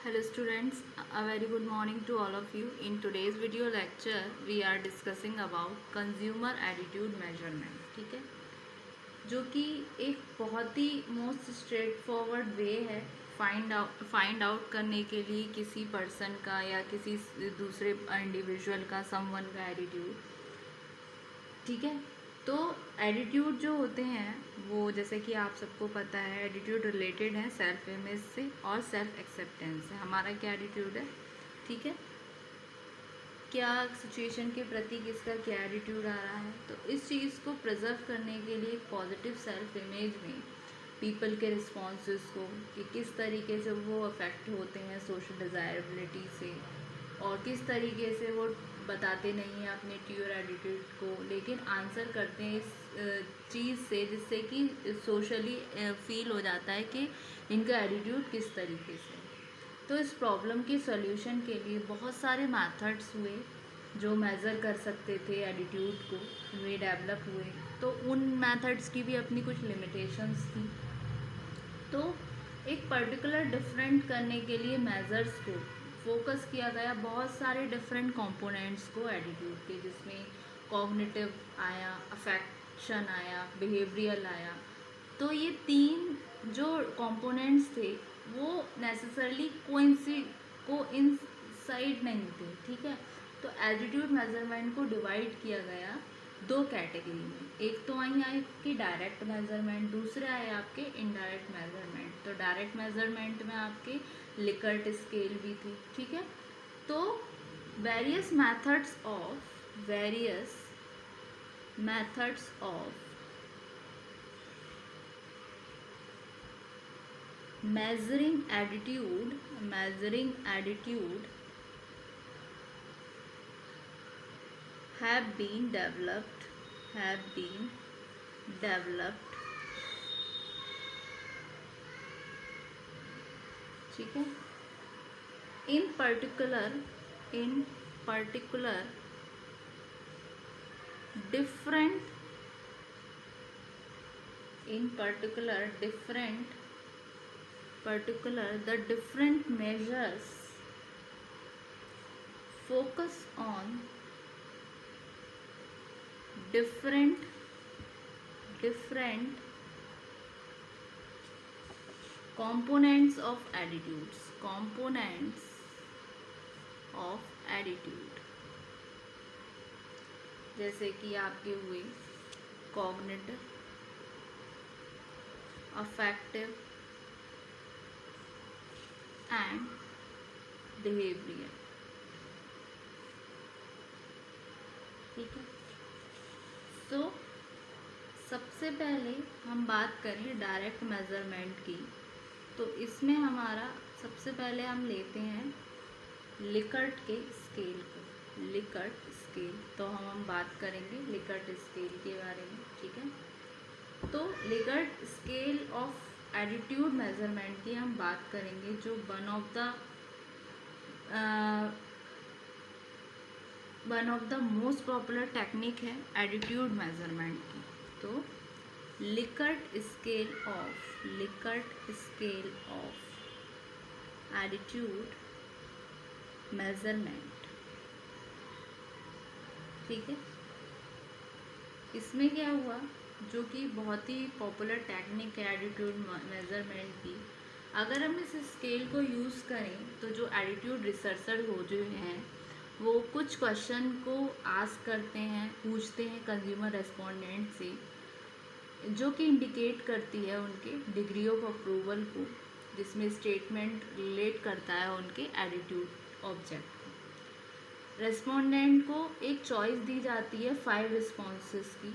Hello students, a very good morning to all of you. In today's video lecture, we are discussing about consumer attitude measurement. ठीक है, जो कि एक बहुत ही most straight forward वे है find out करने के लिए किसी पर्सन का या किसी दूसरे इंडिविजुअल का समवन का एटीट्यूड। ठीक है, तो एटीट्यूड जो होते हैं वो जैसे कि आप सबको पता है, एटीट्यूड रिलेटेड है सेल्फ इमेज से और सेल्फ एक्सेप्टेंस से। हमारा क्या एटीट्यूड है, ठीक है, क्या सिचुएशन के प्रति किसका क्या एटीट्यूड आ रहा है। तो इस चीज़ को प्रिजर्व करने के लिए पॉजिटिव सेल्फ इमेज में पीपल के रिस्पॉन्सेस को कि किस तरीके से वो अफेक्ट होते हैं सोशल डिज़ायरेबिलिटी से और किस तरीके से वो बताते नहीं हैं अपने ट्यूर एटीट्यूड को, लेकिन आंसर करते हैं इस चीज़ से जिससे कि सोशली फील हो जाता है कि इनका एटीट्यूड किस तरीके से। तो इस प्रॉब्लम के सॉल्यूशन के लिए बहुत सारे मेथड्स हुए जो मेज़र कर सकते थे एटीट्यूड को, वे डेवलप हुए। तो उन मेथड्स की भी अपनी कुछ लिमिटेशंस थी। तो एक पर्टिकुलर डिफरेंट करने के लिए मेजर्स को फोकस किया गया, बहुत सारे डिफरेंट कंपोनेंट्स को एटीट्यूड के, जिसमें कॉग्निटिव आया, अफेक्शन आया, बिहेवियरल आया। तो ये तीन जो कंपोनेंट्स थे वो नेसेसरली कोइंसाइड नहीं थे। ठीक है, तो एटीट्यूड मेजरमेंट को डिवाइड किया गया दो कैटेगरी में। एक तो आई आपकी डायरेक्ट मेजरमेंट, दूसरे आए आपके इनडायरेक्ट मेजरमेंट। तो डायरेक्ट मेजरमेंट में आपके लिकर्ट स्केल भी थी। ठीक है, तो various methods of measuring attitude have been developed ठीक है। in particular the different measures focus on different components of attitude, जैसे कि आपके हुए कॉग्निटिव, अफेक्टिव एंड बिहेवियर। ठीक है, तो सबसे पहले हम बात करें डायरेक्ट मेजरमेंट की। तो इसमें हमारा सबसे पहले हम लेते हैं लिकर्ट के स्केल को, लिकर्ट स्केल। तो हम बात करेंगे लिकर्ट स्केल के बारे में। ठीक है, तो Likert scale of attitude measurement की हम बात करेंगे, जो one of the most popular technique है एटीट्यूड मेजरमेंट की। तो Likert scale of attitude measurement. ठीक है, इसमें क्या हुआ, जो कि बहुत ही पॉपुलर टेक्निक है एटीट्यूड मेजरमेंट की। अगर हम इस स्केल को यूज़ करें तो जो एटीट्यूड रिसर्चर हो जो हैं वो कुछ क्वेश्चन को आस्क करते हैं, पूछते हैं कंज्यूमर रेस्पोंडेंट से, जो कि इंडिकेट करती है उनके डिग्री ऑफ अप्रूवल को, जिसमें स्टेटमेंट रिलेट करता है उनके एटीट्यूड ऑब्जेक्ट। रेस्पोंडेंट को एक चॉइस दी जाती है 5 रिस्पॉन्सेस की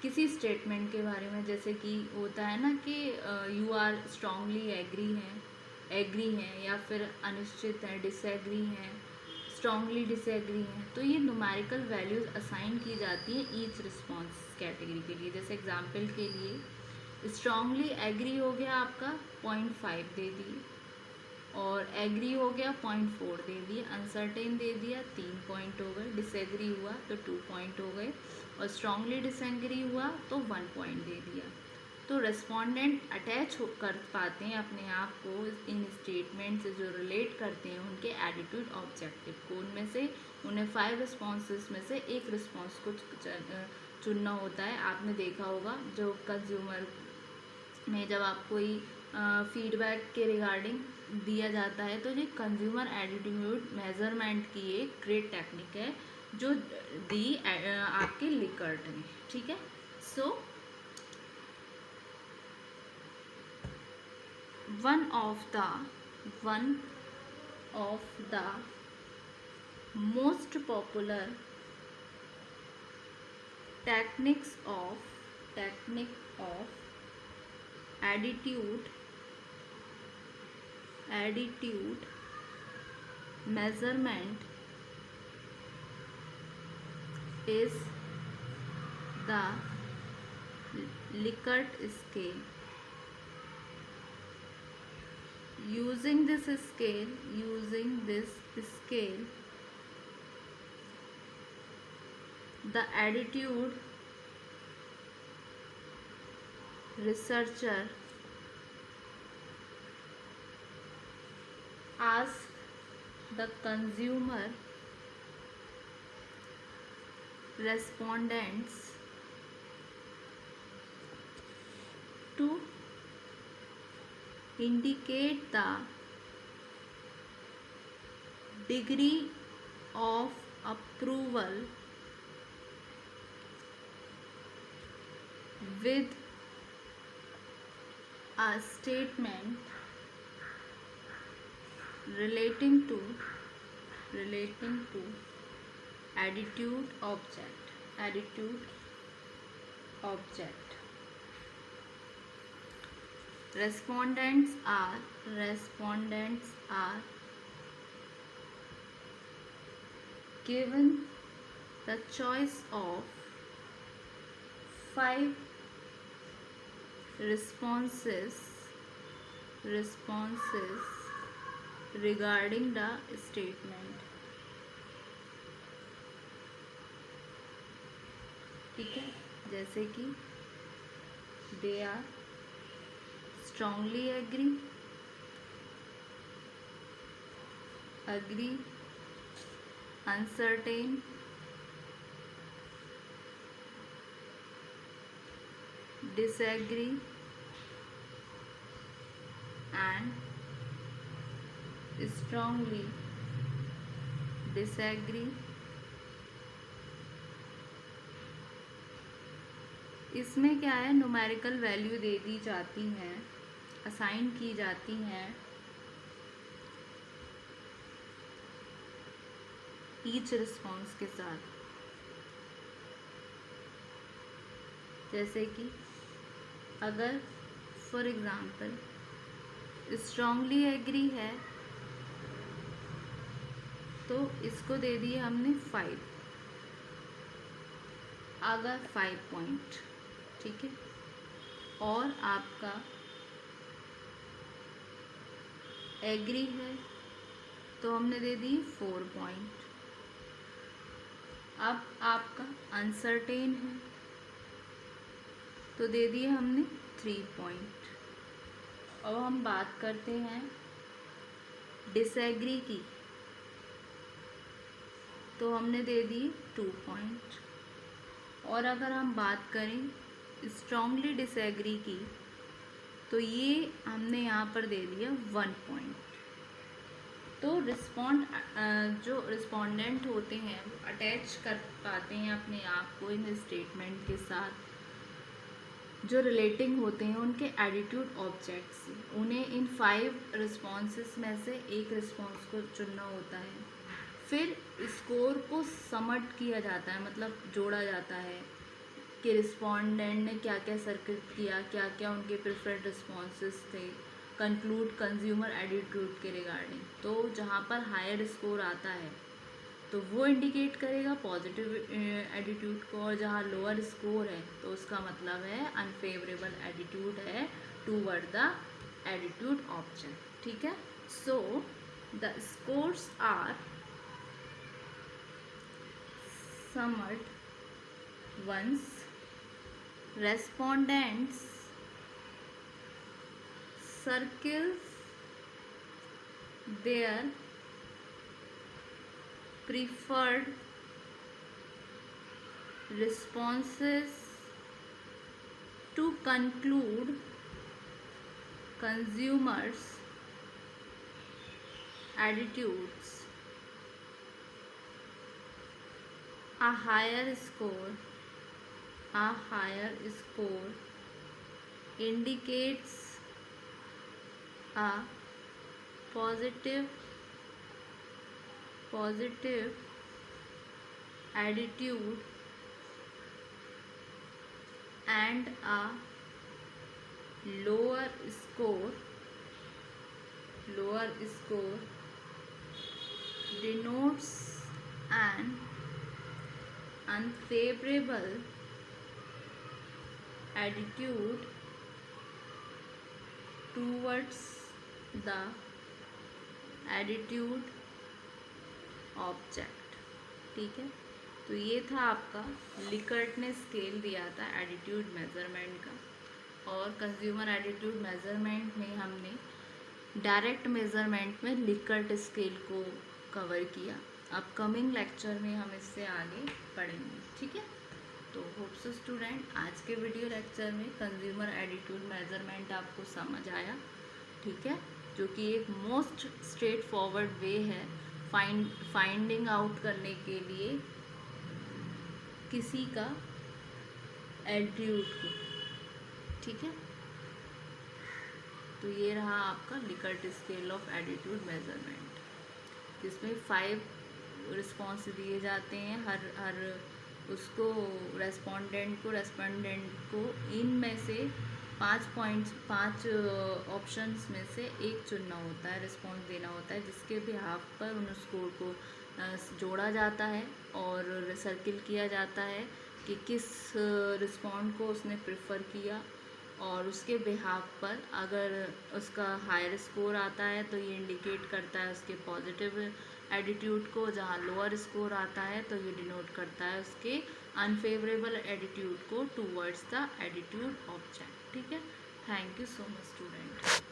किसी स्टेटमेंट के बारे में, जैसे कि होता है ना कि यू आर स्ट्रांगली एग्री हैं या फिर अनिश्चित हैं, डिसएग्री हैं, स्ट्रांगली डिसएग्री हैं। तो ये न्यूमेरिकल वैल्यूज़ असाइन की जाती है ईच रिस्पॉन्स कैटेगरी के लिए। जैसे एग्जांपल के लिए स्ट्रांगली एग्री हो गया आपका 0.5 दे दिए, और एग्री हो गया 0.4 दे दिए, अनसर्टेन दे दिया 3 पॉइंट हो गए, डिसएग्री हुआ तो 2 पॉइंट हो गए, और स्ट्रांगली डिसएग्री हुआ तो 1 पॉइंट दे दिया। तो रेस्पोंडेंट अटैच कर पाते हैं अपने आप को इन स्टेटमेंट से जो रिलेट करते हैं उनके एटीट्यूड ऑब्जेक्टिव को। उनमें से उन्हें 5 रिस्पॉन्सेस में से एक रिस्पॉन्स को चुनना होता है। आपने देखा होगा जो कंज्यूमर में जब आप कोई फीडबैक के रिगार्डिंग दिया जाता है तो ये कंज्यूमर एटीट्यूड मेजरमेंट की एक ग्रेट टेक्निक है जो दी आपके लिकर्ट ने, ठीक है। सो one of the most popular technique of attitude measurement is the Likert scale. Using this scale, the attitude researcher asked the consumer respondents to indicate the degree of approval with a statement relating to attitude object. Respondents are given the choice of 5 responses regarding the statement, ठीक है। जैसे कि they are strongly agree, uncertain, disagree and strongly disagree। इसमें क्या है, numerical value दे दी जाती हैं, assign की जाती हैं ईच रिस्पॉन्स के साथ। जैसे कि अगर फॉर एग्जांपल स्ट्रांगली एग्री है तो इसको दे दिए हमने 5, अगर 5 पॉइंट, ठीक है। और आपका एग्री है तो हमने दे दी 4 पॉइंट। अब आपका अनसर्टेन है तो दे दिए हमने 3 पॉइंट। अब हम बात करते हैं डिसएग्री की तो हमने दे दिए 2 पॉइंट। और अगर हम बात करें स्ट्रांगली डिसएग्री की तो ये हमने यहाँ पर दे दिया 1 पॉइंट। तो जो रिस्पोंडेंट होते हैं वो अटैच कर पाते हैं अपने आप को इन स्टेटमेंट के साथ जो रिलेटिंग होते हैं उनके एटीट्यूड ऑब्जेक्ट से। उन्हें इन 5 रिस्पॉन्सेस में से एक रिस्पॉन्स को चुनना होता है। फिर स्कोर को समट किया जाता है, मतलब जोड़ा जाता है कि रिस्पोंडेंट ने क्या क्या सर्किट किया, क्या क्या उनके प्रेफर्ड रिस्पॉन्सेस थे, कंक्लूड कंज्यूमर एटीट्यूड के रिगार्डिंग। तो जहाँ पर हायर स्कोर आता है तो वो इंडिकेट करेगा पॉजिटिव एटीट्यूड को, और जहाँ लोअर स्कोर है तो उसका मतलब है अनफेवरेबल एटीट्यूड है टूवर्ड द एटीट्यूड ऑब्जेक्ट, ठीक है। So the scores are summed once respondents circles their preferred responses to conclude consumers' attitudes. A higher score indicates a positive attitude, and a lower score denotes an unfavorable attitude towards the attitude object. ठीक है, तो ये था आपका Likert ने scale दिया था attitude measurement का, और कंज्यूमर एटीट्यूड मेजरमेंट में हमने डायरेक्ट मेजरमेंट में लिकर्ट स्केल को कवर किया। अपकमिंग लेक्चर में हम इससे आगे पढ़ेंगे। ठीक है, तो होप सो स्टूडेंट आज के वीडियो लेक्चर में कंज्यूमर एटीट्यूड मेजरमेंट आपको समझ आया। ठीक है, जो कि एक मोस्ट स्ट्रेट फॉरवर्ड वे है फाइंडिंग आउट करने के लिए किसी का एटीट्यूड को। ठीक है, तो ये रहा आपका Likert scale of attitude measurement, जिसमें 5 रिस्पॉन्स दिए जाते हैं हर उसको रेस्पोंडेंट को इनमें से 5 ऑप्शंस में से एक चुनना होता है, रिस्पॉन्स देना होता है, जिसके बिहाफ पर उन स्कोर को जोड़ा जाता है और सर्किल किया जाता है कि किस रिस्पॉन्ड को उसने प्रेफर किया, और उसके बिहाफ पर अगर उसका हायर स्कोर आता है तो ये इंडिकेट करता है उसके पॉजिटिव एटीट्यूड को, जहाँ लोअर स्कोर आता है तो ये डिनोट करता है उसके अनफेवरेबल एटीट्यूड को टूवर्ड्स द एटीट्यूड ऑब्जेक्ट। ठीक है, thank you so much student.